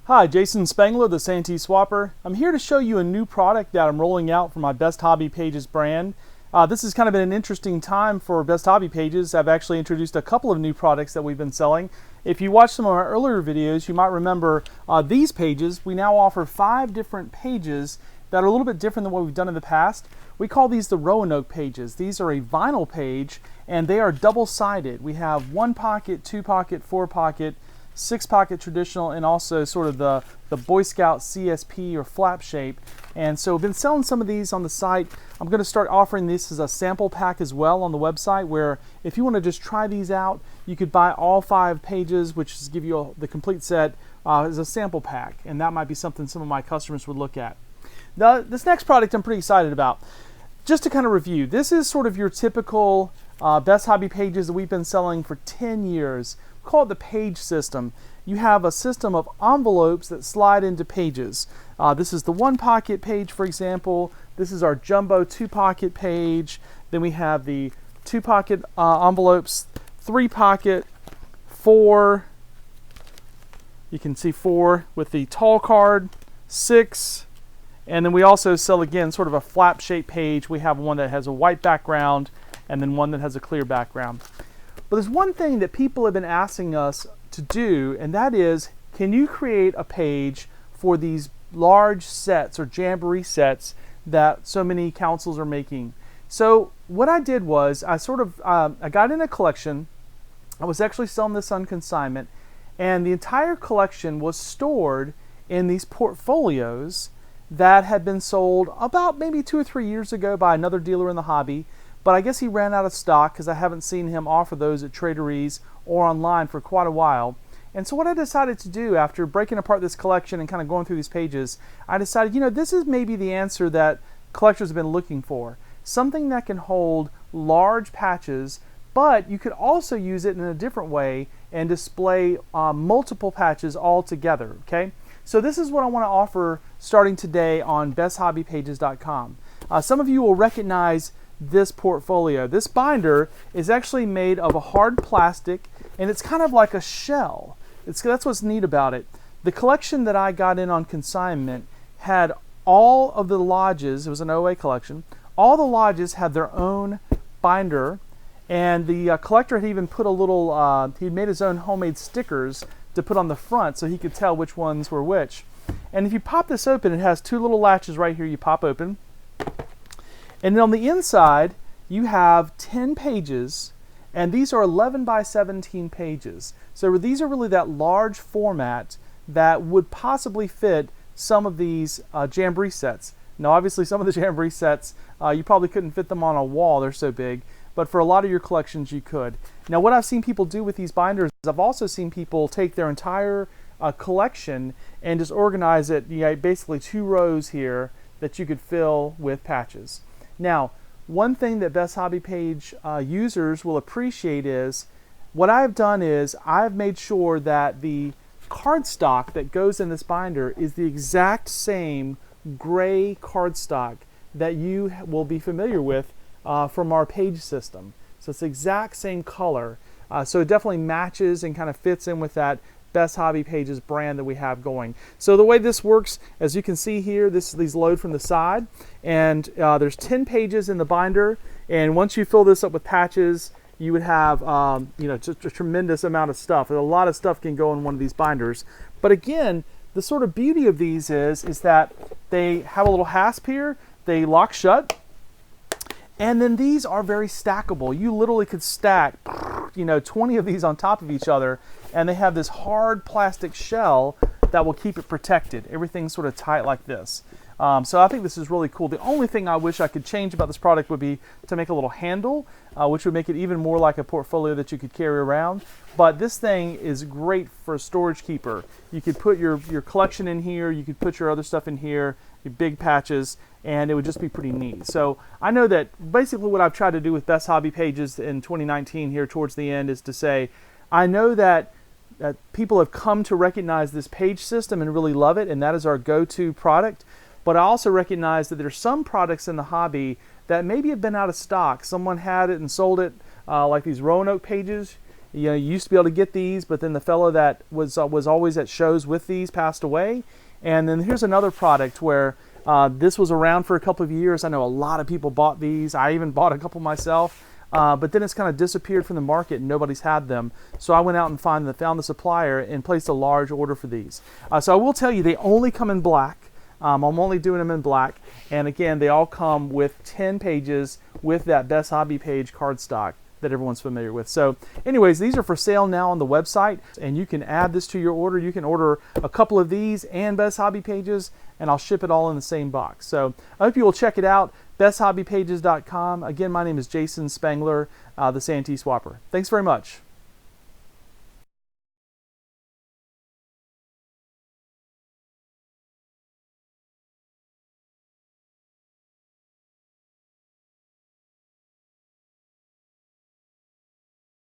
Hi, Jason Spangler, the Santee Swapper. I'm here to show you a new product that I'm rolling out for my Best Hobby Pages brand. This has kind of been an interesting time for Best Hobby Pages. I've actually introduced a couple of new products that we've been selling. If you watched some of our earlier videos, you might remember these pages. We now offer 5 different pages that are a little bit different than what we've done in the past. We call these the Roanoke Pages. These are a vinyl page and they are double-sided. We have 1 pocket, 2 pocket, 4 pocket, 6 pocket traditional, and also sort of the Boy Scout CSP or flap shape. And so we've been selling some of these on the site. I'm going to start offering this as a sample pack as well on the website, where if you want to just try these out, you could buy all 5 pages, which is give you the complete set as a sample pack, and that might be something some of my customers would look at. This next product I'm pretty excited about. Just to kind of review, this is sort of your typical Best Hobby Pages that we've been selling for 10 years. We call it the page system. You have a system of envelopes that slide into pages. This is the 1 pocket page, for example. This is our jumbo 2 pocket page. Then we have the 2 pocket envelopes, 3 pocket, 4. You can see 4 with the tall card, 6. And then we also sell, again, sort of a flap shaped page. We have one that has a white background and then one that has a clear background. But there's one thing that people have been asking us to do, and that is, can you create a page for these large sets or jamboree sets that so many councils are making? So what I did was I got in a collection. I was actually selling this on consignment, and the entire collection was stored in these portfolios that had been sold about maybe 2 or 3 years ago by another dealer in the hobby. But I guess he ran out of stock because I haven't seen him offer those at traderies or online for quite a while. And so what I decided to do after breaking apart this collection and kind of going through these pages, I decided, this is maybe the answer that collectors have been looking for. Something that can hold large patches, but you could also use it in a different way and display multiple patches all together, okay? So this is what I want to offer starting today on besthobbypages.com. Some of you will recognize this portfolio. This binder is actually made of a hard plastic, and it's kind of like a shell. That's what's neat about it. The collection that I got in on consignment had all of the lodges. It was an OA collection. All the lodges had their own binder, and the collector had even put a little, he made his own homemade stickers to put on the front so he could tell which ones were which. And if you pop this open, it has 2 little latches right here you pop open. And then on the inside, you have 10 pages, and these are 11 by 17 pages. So these are really that large format that would possibly fit some of these jamboree sets. Now, obviously, some of the jamboree sets, you probably couldn't fit them on a wall. They're so big. But for a lot of your collections, you could. Now, what I've seen people do with these binders is I've also seen people take their entire collection and just organize it, basically 2 rows here that you could fill with patches. Now, one thing that Best Hobby Page users will appreciate is, what I've done is I've made sure that the cardstock that goes in this binder is the exact same gray cardstock that you will be familiar with from our page system. So it's the exact same color. So it definitely matches and kind of fits in with that Best Hobby Pages brand that we have going. So the way this works, as you can see here, these load from the side, and there's 10 pages in the binder, and once you fill this up with patches, you would have just a tremendous amount of stuff. A lot of stuff can go in one of these binders. But again, the sort of beauty of these is that they have a little hasp here, they lock shut, and then these are very stackable. You literally could stack 20 of these on top of each other, and they have this hard plastic shell that will keep it protected. Everything's sort of tight like this. So I think this is really cool. The only thing I wish I could change about this product would be to make a little handle, which would make it even more like a portfolio that you could carry around. But this thing is great for a storage keeper. You could put your collection in here, you could put your other stuff in here, your big patches, and it would just be pretty neat. So I know that basically what I've tried to do with Best Hobby Pages in 2019 here towards the end is to say, I know that people have come to recognize this page system and really love it, and that is our go-to product. But I also recognize that there's some products in the hobby that maybe have been out of stock. Someone had it and sold it, like these Roanoke Pages. You used to be able to get these, but then the fellow that was always at shows with these passed away. And then here's another product where this was around for a couple of years. I know a lot of people bought these. I even bought a couple myself. But then it's kind of disappeared from the market and nobody's had them. So I went out and found the supplier and placed a large order for these. So I will tell you, they only come in black. I'm only doing them in black. And again, they all come with 10 pages with that Best Hobby Page cardstock that everyone's familiar with. So anyways, these are for sale now on the website, and you can add this to your order. You can order a couple of these and Best Hobby Pages, and I'll ship it all in the same box. So I hope you will check it out, besthobbypages.com. Again, my name is Jason Spangler, the Santee Swapper. Thanks very much.